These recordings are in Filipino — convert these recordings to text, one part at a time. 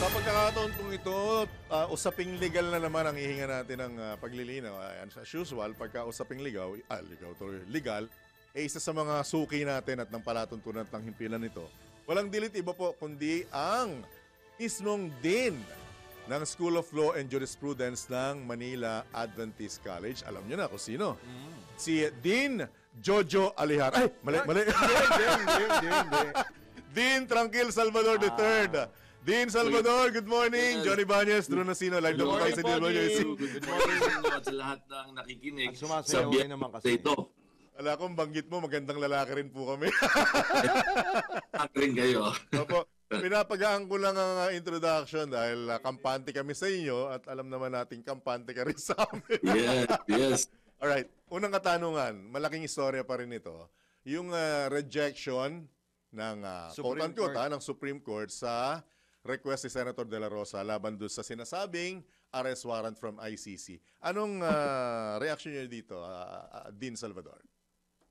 Sa pagkakataon pong ito, usaping legal na naman ang hihinga natin ng paglilinaw. As usual, pagka usaping legal, isa sa mga suki natin at ng palatuntunan ng himpilan nito. Walang dilit iba po kundi ang mismong Dean ng School of Law and Jurisprudence ng Manila Adventist College. Alam niyo na kung sino. Si Dean Jojo Alihar. Ay, mali. Hindi. Dean Tranquil Salvador III. Dean Salvador, good morning. Johnny Banyes, Drew Nasino, live na po tayo sa DWC. Good morning sa lahat ng nakikinig sa biyak naman kasi ito. Wala akong banggit mo, magandang lalaki rin po kami. Rin kayo. Opo, pinapagaan ko lang ang introduction dahil kampante kami sa inyo at alam naman natin kampante ka rin sa amin. Yes. Alright, unang katanungan, malaking istorya pa rin ito. Yung rejection ng ng Supreme Court sa request ni Senator De La Rosa laban doon sa sinasabing arrest warrant from ICC. Anong reaction niyo dito, Dean Salvador?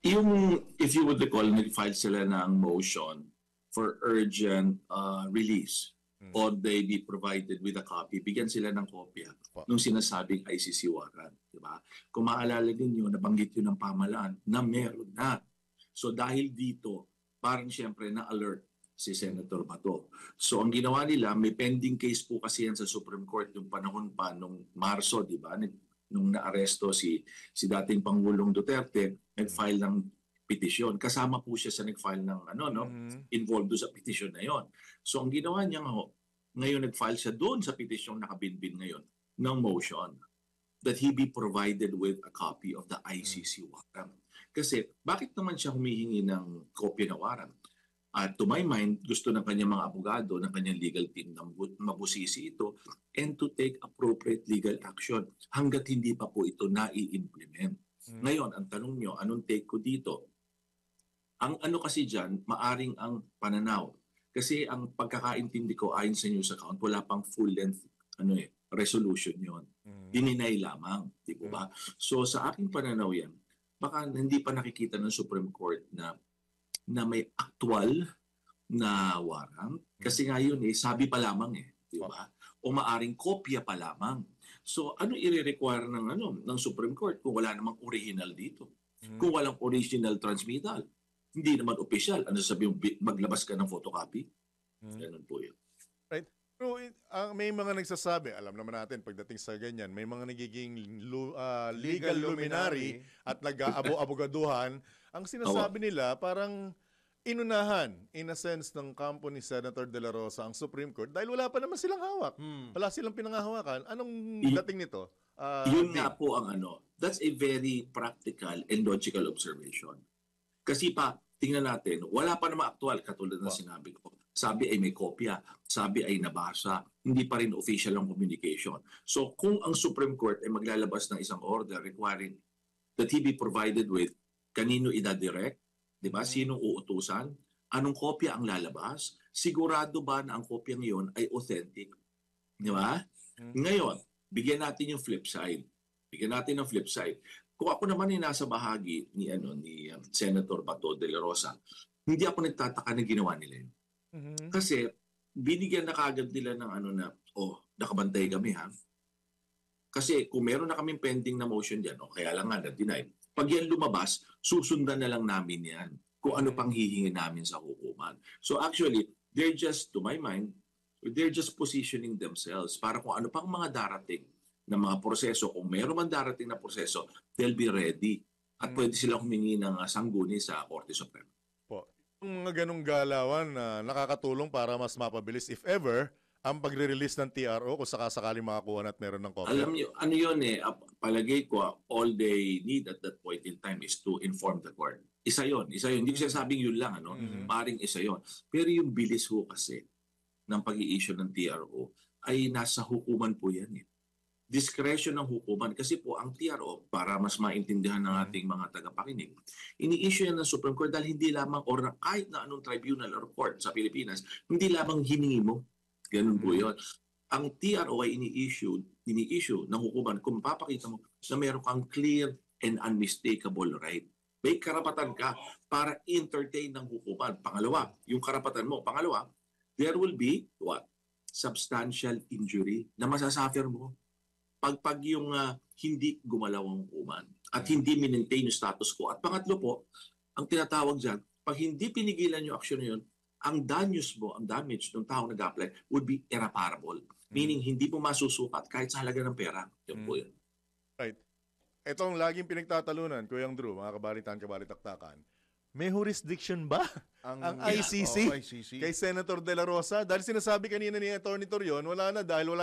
Yung, if you would recall, nag-file sila ng motion for urgent release or they be provided with a copy. Bigyan sila ng kopya nung sinasabing ICC warrant. Diba? Kung maalala ninyo, nabanggit yun ng pamahalaan na meron na. So dahil dito, parang siyempre na-alert si Senator Bato. So ang ginawa nila, may pending case po kasi yan sa Supreme Court yung panahon pa nung Marso, di ba? Nung naaresto si dating Pangulong Duterte, nag-file ng petisyon. Kasama po siya sa nag-file ng involved sa petisyon na yon. So ang ginawa niya ngayon nag-file siya doon sa petisyong nakabinbin ngayon ng motion that he be provided with a copy of the ICC warrant. Kasi bakit naman siya humihingi ng kopya ng warrant? At to my mind, gusto ng kanyang mga abogado, ng kanyang legal team na mabusisi ito and to take appropriate legal action hanggat hindi pa po ito nai-implement. Ngayon, ang tanong nyo, anong take ko dito? Ang ano kasi dyan, maaring ang pananaw. Kasi ang pagkakaintindi ko ayon sa news account, wala pang full-length resolution yon. Dininay lamang, di po ba? So sa aking pananaw yan, baka hindi pa nakikita ng Supreme Court na may aktual na warrant. Kasi ngayon sabi pa lamang di ba? O maaring kopya pa lamang. So ano i-require ng Supreme Court kung wala namang original dito? Kung walang original transmittal, hindi naman official. Ano sabi mo, maglabas ka ng photocopy? Ganun po yun. Right. Pero may mga nagsasabi, alam naman natin pagdating sa ganyan, may mga nagiging legal luminary at nag-abo-abogaduhan. Ang sinasabi nila parang inunahan in a sense ng kampo ni Senator De La Rosa ang Supreme Court dahil wala pa naman silang hawak. Wala silang pinangahawakan. Anong dating nito? Yun nga po ang that's a very practical and logical observation. Kasi tingnan natin, wala pa naman aktual katulad ng sinabi ko. Sabi ay may kopya, sabi ay nabasa, hindi pa rin official ang communication. So kung ang Supreme Court ay maglalabas ng isang order requiring that he be provided with kanino idadirect, di ba? Sinong uutusan? Anong kopya ang lalabas? Sigurado ba na ang kopya ngayon ay authentic? Di ba? Ngayon, bigyan natin yung flip side. Bigyan natin ng flip side. Kung ako naman ay nasa bahagi ni Senator Bato de la Rosa, hindi ako nagtataka na ginawa nila yun. Kasi binigyan na kaagad nila ng nakabantay kami ha. Kasi kung meron na kaming pending na motion dyan, kaya lang nga na-deny. Pag yan lumabas, susundan na lang namin yan kung ano pang hihingi namin sa hukuman. So actually, they're just, to my mind, they're just positioning themselves para kung ano pang mga darating na mga proseso. Kung meron man darating na proseso, they'll be ready. At pwede silang humingi ng sangguni sa Korte Suprema. Po. Yung mga ganong galawan na nakakatulong para mas mapabilis, if ever, ang pagre-release ng TRO kung sakasakali makakuha at meron ng kopya. Alam niyo, palagay ko, all they need at that point in time is to inform the court. Isa yon. Hindi ko sinasabing yun lang, Paring isa yon. Pero yung bilis ho kasi ng pag-i-issue ng TRO ay nasa hukuman po yan. Discretion ng hukuman. Kasi po ang TRO, para mas maintindihan ng ating mga tagapakinig, ini-issue yan ng Supreme Court dahil hindi lamang, or kahit na anong tribunal or court sa Pilipinas, hindi lamang hiningi mo. Ganun po yun. Ang TRO ay ini-issue ng hukuman kung mapapakita mo na meron kang clear and unmistakable right. May karapatan ka para entertain ng hukuman. Pangalawa, yung karapatan mo. Pangalawa, there will be what? substantial injury na masasuffer mo pag yung hindi gumalaw ang hukuman at hindi minentain yung status quo. At pangatlo po, ang tinatawag dyan, pag hindi pinigilan yung aksyon na yun, ang damage ng tao nag-apply would be irreparable. Meaning, hindi mo masusukat kahit sa halaga ng pera. Yun po yun. Right. Ito ang laging pinagtatalunan, Kuyang Drew, mga kabalitan, kabalitaktakan. May jurisdiction ba ang ICC kay Senator De La Rosa? Dahil sinasabi kanina ni Atty. Torion, wala na dahil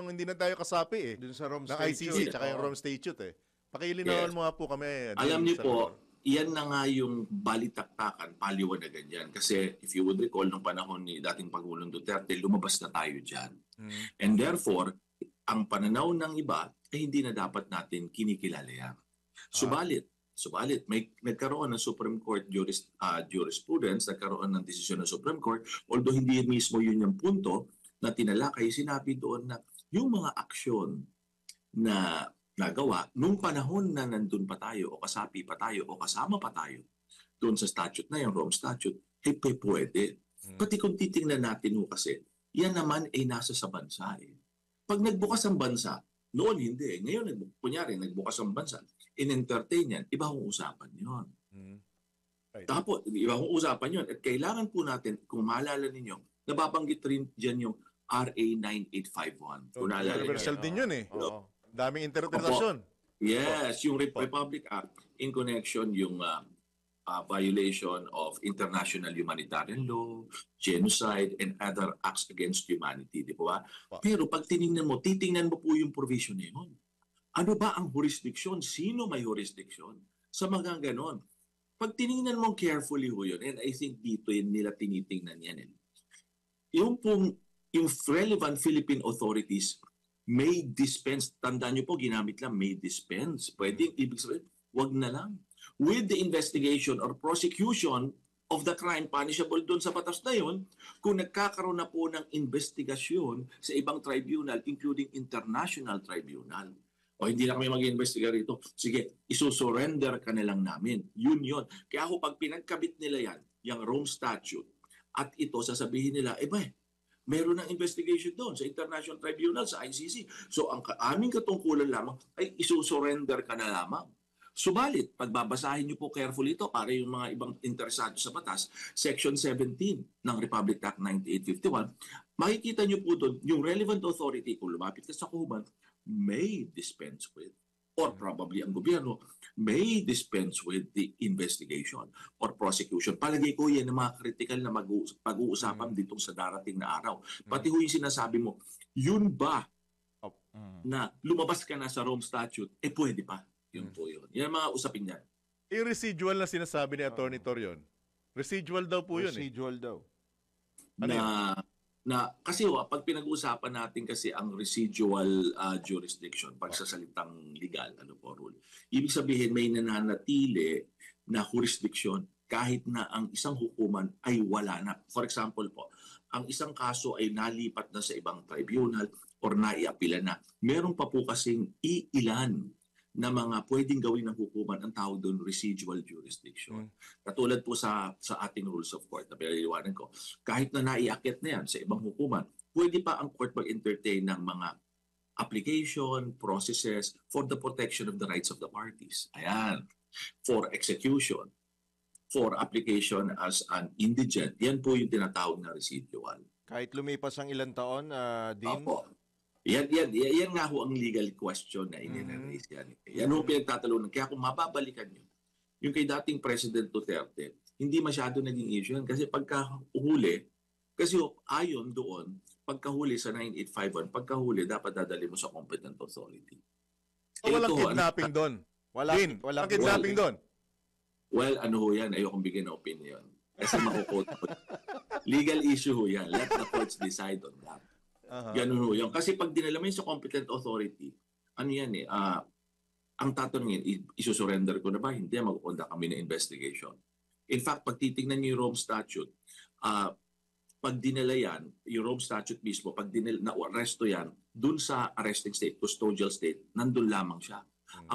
hindi na tayo kasapi Dun sa Rome ng ICC tsaka yung Rome Statute eh. Pakilinawan mo nga po kami. Alam niyo po, iyan na nga yung balitaktakan, paliwanagan yan. Kasi if you would recall, nung panahon ni dating Pangulong Duterte, lumabas na tayo dyan. And therefore, ang pananaw ng iba ay hindi na dapat natin kinikilala yan. Subalit, may nagkaroon ng Supreme Court jurisprudence, nagkaroon ng desisyon ng Supreme Court, although hindi mismo yun yung punto na tinalakay, sinabi doon na yung mga aksyon na nagawa nung panahon na nandun pa tayo o kasapi pa tayo o kasama pa tayo doon sa statute na yung Rome Statute, ay pwede. Pati kung titingnan natin ho kasi, yan naman ay nasa sa bansa eh. Pag nagbukas ang bansa, noon hindi. Ngayon, kunyari, nagbukas ang bansa, in-entertain yan, iba hong usapan yun. Right. Tapos, iba hong usapan yun. At kailangan po natin, kung maalala ninyo, nababanggit rin dyan yung RA 9851. Kung naalala Universal ninyo. din yun eh. Daming interpretasyon. Yes, yung Republic Act in connection yung violation of international humanitarian law, genocide, and other acts against humanity, di ba? Pero pag titingnan mo po yung provision na yun. Ano ba ang jurisdiction? Sino may jurisdiction? Sa mga ganon. Pag tinignan mo carefully ho yun, and I think dito yun nila tinitingnan yan. Yung relevant Philippine authorities may dispense. Tandaan nyo po, ginamit lang, may dispense. Pwede, ibig sabihin, wag na lang. With the investigation or prosecution of the crime punishable doon sa batas na yun, kung nagkakaroon na po ng investigasyon sa ibang tribunal, including international tribunal, o hindi na kami mag-investiga rito, sige, isusurrender ka na lang namin. Yun. Kaya ako, pag pinagkabit nila yan, yung Rome Statute, at ito, sasabihin nila, meron ng investigation doon sa International Tribunal, sa ICC. So, ang aming katungkulan lamang ay isusurrender ka na lamang. Subalit, pagbabasahin niyo po carefully ito para yung mga ibang interesado sa batas, Section 17 ng Republic Act 9851, makikita niyo po doon yung relevant authority, kung lumapit ka sa kuhuman, may dispense with, or probably ang gobyerno, may dispense with the investigation or prosecution. Palagay ko yan ang mga critical na pag-uusapan dito sa darating na araw. Pati ho yung sinasabi mo, yun ba na lumabas ka na sa Rome Statute, pwede pa. Yun po yun. Yan ang mga usapin niyan. Yung residual na sinasabi ni Atty. Torion, residual daw po yun Residual daw. Kasi pag pinag-uusapan natin kasi ang residual jurisdiction, pagsasalitang legal, rule, ibig sabihin may nananatili na jurisdiction kahit na ang isang hukuman ay wala na. For example po, ang isang kaso ay nalipat na sa ibang tribunal or naiapila na. Meron pa po kasing iilan na mga pwedeng gawin ng hukuman ang tawag doon residual jurisdiction. Katulad po sa ating rules of court, na pinaliliwanag ko, kahit na naiakit na yan sa ibang hukuman, pwede pa ang court mag-entertain ng mga application, processes for the protection of the rights of the parties. Ayan. For execution, for application as an indigent, yan po yung tinatawag na residual. Kahit lumipas ang ilang taon, Dean? Opo. Yan nga ho ang legal question na iniraise yan. Yan ho pinagtatalunan. Kaya kung mababalikan nyo, yung kay dating President Duterte, hindi masyado naging issue yan. Kasi pagkahuli, kasi ayon doon, pagkahuli sa 9851, pagkahuli, dapat dadali mo sa competent authority. Walang kidnapping doon. Walang kidnapping doon. Well, yan? Ayokong bigyan ng opinion. Kasi makukot. Legal issue ho yan. Let the courts decide on that. Ganun ho yun. Kasi pag dinala mo yun sa competent authority, ang tatanungin, isusurrender ko na ba? Hindi, mag-conduct kami ng investigation. In fact, pag titignan niyo yung Rome Statute, pag dinala yan, yung Rome Statute mismo, pag na-arresto yan, dun sa arresting state, custodial state, nandun lamang siya.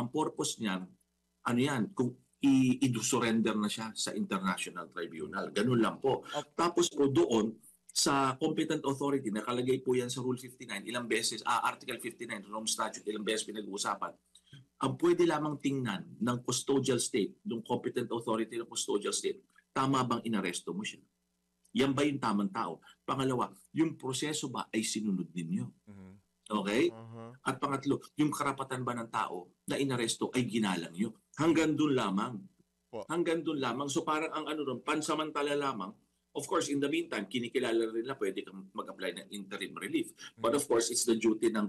Ang purpose niyan, kung i-surrender na siya sa International Tribunal. Ganun lang po. Tapos po doon, sa competent authority, nakalagay po yan sa Rule 59, ilang beses, Article 59, Rome Statute, ilang beses pinag-uusapan. Ang pwede lamang tingnan ng custodial state, ng competent authority ng custodial state, tama bang inaresto mo siya? Yan ba yung tamang tao? Pangalawa, yung proseso ba ay sinunod ninyo? Okay? At pangatlo, yung karapatan ba ng tao na inaresto ay ginalang nyo? Hanggang doon lamang. Hanggang doon lamang. So parang ang ano doon, pansamantala lamang. Of course, in the meantime, kinikilala rin na pwede kang mag-apply ng interim relief. But of course, it's the duty ng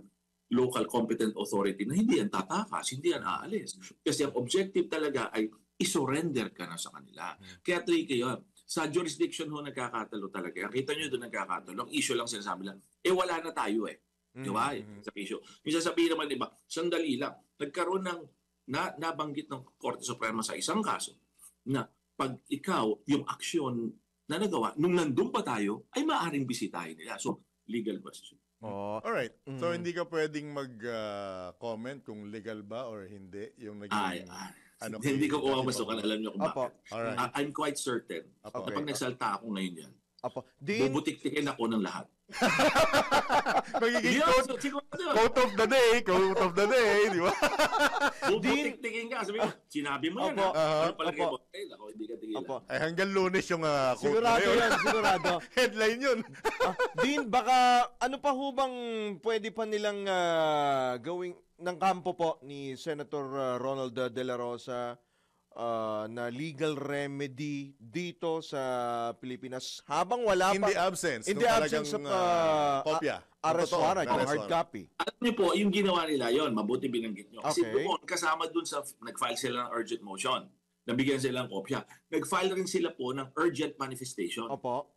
local competent authority na hindi yan tatakas, hindi yan aalis. Kasi ang objective talaga ay isurrender ka na sa kanila. Kaya tricky yun. Sa jurisdiction ho nagkakatalo talaga. Kita nyo doon nagkakatalo. Ang issue lang sinasabi lang, wala na tayo eh. Di ba? Sa issue. Yung sasabihin naman, diba, sandali lang. Nagkaroon ng, nabanggit ng Korte Suprema sa isang kaso na pag ikaw, yung aksyon na nagawa, nung nandun pa tayo, ay maaaring bisitahin nila. So, legal question. Alright. So, hindi ka pwedeng mag-comment kung legal ba or hindi yung naging... Hindi ko pumapasukan, alam niyo kung bakit. I'm quite certain na pag nagsalta ako ngayon yan, bubutik-tikin ako ng lahat. Magiging quote of the day, di ba? Bubutik-tikin ka. Sabi ko, sinabi mo yan. Ano pala kayo? Hindi ka tigilan. Ay, hanggang Lunes yung quote na Sigurado yun. yan, sigurado. Headline yun. Dean, baka ano pa ho bang pwede pa nilang gawing ng kampo po ni Senator Ronald De La Rosa na legal remedy dito sa Pilipinas habang wala In pa the absence. in nung the talagang, absence of kopya. arrest Totoo, warrant, arrest hard warrant. copy. Alam niyo po, yung ginawa nila yon, mabuti binanggit niyo. Kasi Okay. doon, kasama doon sa, nag-file sila ng urgent motion. Nabigyan sila ng kopya. Nag-file rin sila po ng urgent manifestation. Opo.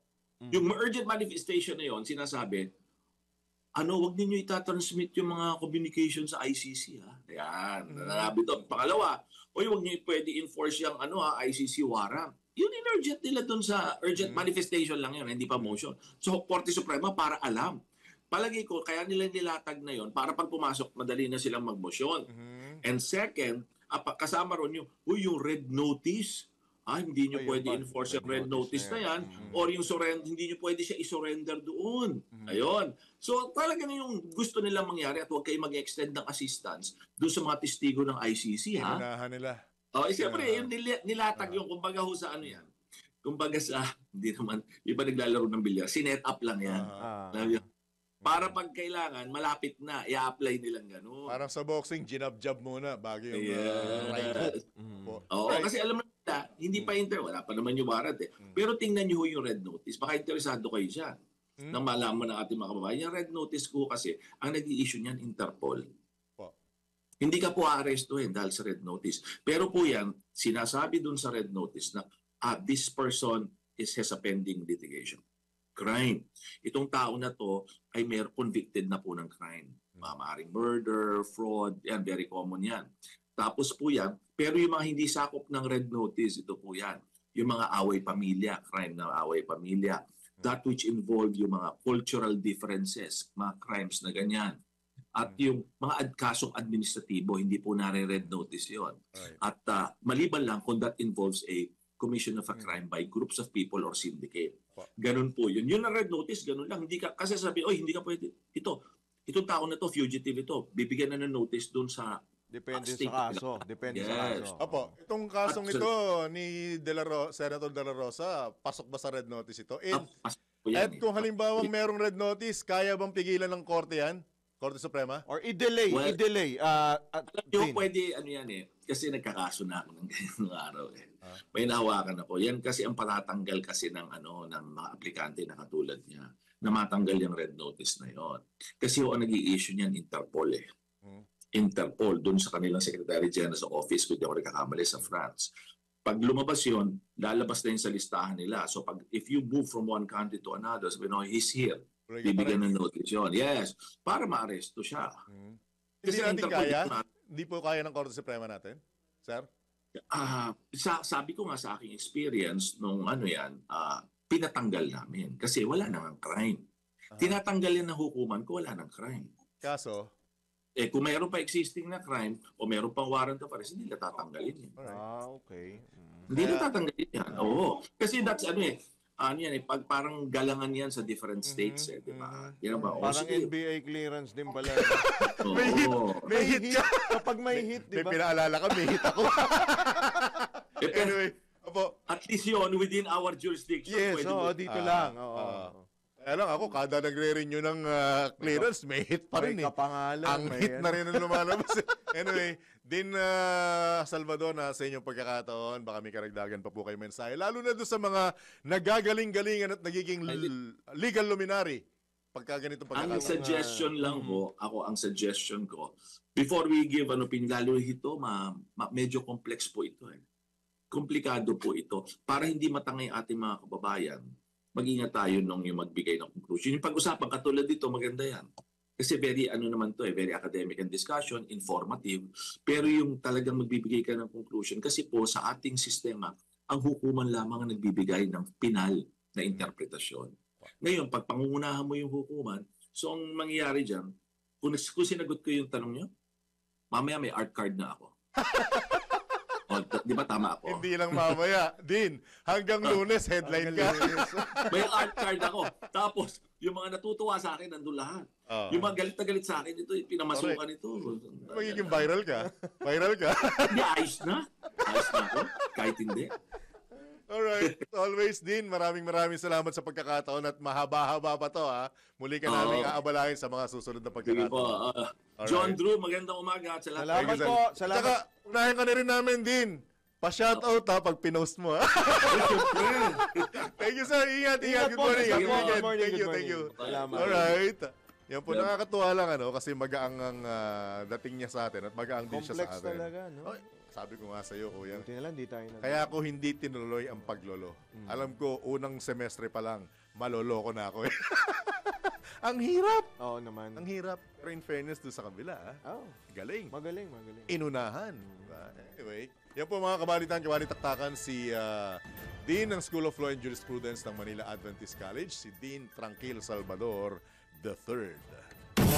Yung urgent manifestation na yon, sinasabi, wag ninyo itatransmit yung mga communication sa ICC, ha? Ayan, nanabi to. Pangalawa, wag niyo pwede enforce yung ICC warrant. Yun in-urgent nila dun sa urgent manifestation lang yun, hindi pa motion. So, Korte Suprema para alam. Palagi ko, kaya nila nilatag na yon para pag pumasok, madali na silang mag-motion. And second, kasama ron yung red notice. Hindi nyo pwede enforce yung red notice na yan. Or yung surrender, hindi nyo pwede siya isurrender doon. Ayun. So talaga na yung gusto nilang mangyari at huwag kayo mag-extend ng assistance doon sa mga testigo ng ICC. Inunahan nila. Siyempre, yung nilatag yung kumbaga ho sa ano yan. Kumbaga sa, hindi naman, iba naglalaro ng bilyar, sinet up lang yan. Para pag kailangan, malapit na, i-apply nilang gano'n. Parang sa boxing, ginab-jab muna bago yung right hook. Kasi alam mo na, hindi pa wala pa naman yung warrant eh. Pero tingnan nyo yung red notice. Baka interesado kayo dyan. Nang malaman ng ating mga kababayan. Yung red notice ko kasi, ang nag-i-issue niyan, Interpol. Hindi ka po aarestuhin dahil sa red notice. Pero po yan, sinasabi dun sa red notice na this person has a pending litigation. Crime. Itong tao na to ay convicted na po ng crime. Maaaring murder, fraud, yan, very common yan. Tapos po yan, pero yung mga hindi sakop ng red notice, ito po yan. Yung mga away pamilya, crime na away pamilya. That which involve yung mga cultural differences, mga crimes na ganyan. At yung mga kasong administratibo, hindi po nare-red notice yon. At maliban lang kung that involves a commission of a crime by groups of people or syndicate. Ganun po yun. Yun ang red notice, ganun lang. Hindi ka, kasi sabi, hindi ka pwede. Itong tao na to, fugitive ito, bibigyan na ng notice dun sa Depende sa kaso. Depende sa kaso. Opo, itong kasong ito ni Senator De La Rosa, pasok ba sa red notice ito? At kung halimbawa merong red notice, kaya bang pigilan ng korte yan? Korte Suprema? Or i-delay, i-delay. Alam nyo, pwede, yan kasi nagkakaso na ako ng ganyang araw May nahawakan ako. Yan kasi ang patatanggal kasi ng mga aplikante na katulad niya na matanggal yung red notice na yon. Kasi ang nag-i-issue niyan Interpol Interpol, doon sa kanilang Secretary General sa office, kung di ako nagkakamali, sa France. Pag lumabas yun, lalabas na yun sa listahan nila. So if you move from one country to another, sabi, he's here. Bibigyan ng notice yun. Yes, para ma-aresto siya. Hindi natin kaya? Hindi po kaya ng Korte Suprema natin? Sir? Sabi ko nga sa aking experience, nung pinatanggal namin. Kasi wala nang crime. Tinatanggal yan ng hukuman ko, wala nang crime. Kaso? Kung mayroon pa existing na crime o mayroon pang warrant of arrest, hindi na tatanggalin yan. Okay. Hindi na tatanggalin yan. Oo. Kasi that's ano yan eh, parang galangan yan sa different states eh, di ba? Yan ba? O, Parang sige. NBA clearance din pala. Oo. May hit ka. Kapag may hit, di May ba? pinaalala ka, may hit ako. Eh, pero Anyway, opo. at least yun, within our jurisdiction. Yes, pwede oo, mo- dito lang. Oo. Kaya lang ako, kada nagre-renew ng clearance, may hit pa rin May eh. kapangalan. Ang may hit na rin ang lumalabas. Anyway, din Salvador, na sa inyong pagkakataon, baka may karagdagan pa po kayo mensahe. Lalo na doon sa mga nagagaling-galingan at nagiging legal luminary. Pagka ganitong Ang pagkakataon. suggestion lang po, ang suggestion ko, before we give an opinion, lalo ito, medyo complex po ito eh. Komplikado po ito. Para hindi matangay ating mga kababayan, mag-ingat tayo nung yung magbigay ng conclusion. Yung pag-usapan katulad dito, maganda yan. Kasi very very academic and discussion, informative. Pero yung talagang magbibigay ka ng conclusion, kasi po sa ating sistema, ang hukuman lamang ang nagbibigay ng pinal na interpretasyon. Ngayon, pag pangungunahan mo yung hukuman, so ang mangyayari dyan, kung sinagot ko yung tanong nyo, mamaya may art card na ako. O, di ba tama ako? Hindi lang mamaya. Din, hanggang Lunes, headline ka. May art card ako. Tapos, yung mga natutuwa sa akin, nandun lahat. Yung mga galit na galit sa akin, ito, pinamasukan ito. Magiging viral ka. Viral ka. Hindi, ayos na. Ayos na ako. Kahit hindi. Alright. Always, Din, maraming salamat sa pagkakataon at mahaba-haba pa to, ha. Muli ka namin aabalahin sa mga susunod na Sige po. pagkakataon. John Drew, magandang umaga. At sa lahat. Salamat po. Salamat. Tsaka, unahin ka na rin namin, Din. Pa-shoutout, ha, pag pinost mo, ha. Thank you, sir. Ingat. Good po, morning. sir. Happy Good weekend. morning, Thank you. good Thank you. morning. Salamat. Alright. Yan po, Yeah. nakakatuwa lang, kasi magaang ang dating niya sa atin at magaang din siya Complex sa atin. talaga, no? Oy, sabi ko nga sa'yo, kuya. Buti na lang, di tayo na. Kaya ako hindi tinuloy ang paglolo. Alam ko, unang semestre pa lang, maloloko na ako eh. Ang hirap! Oo naman. Ang hirap. Pero in fairness doon sa kabila, Oh, galing. magaling. Inunahan. Diba? Anyway, yan po mga kabalitan-kabalitaktakan, si Dean ng School of Law and Jurisprudence ng Manila Adventist College, si Dean Tranquil Salvador III.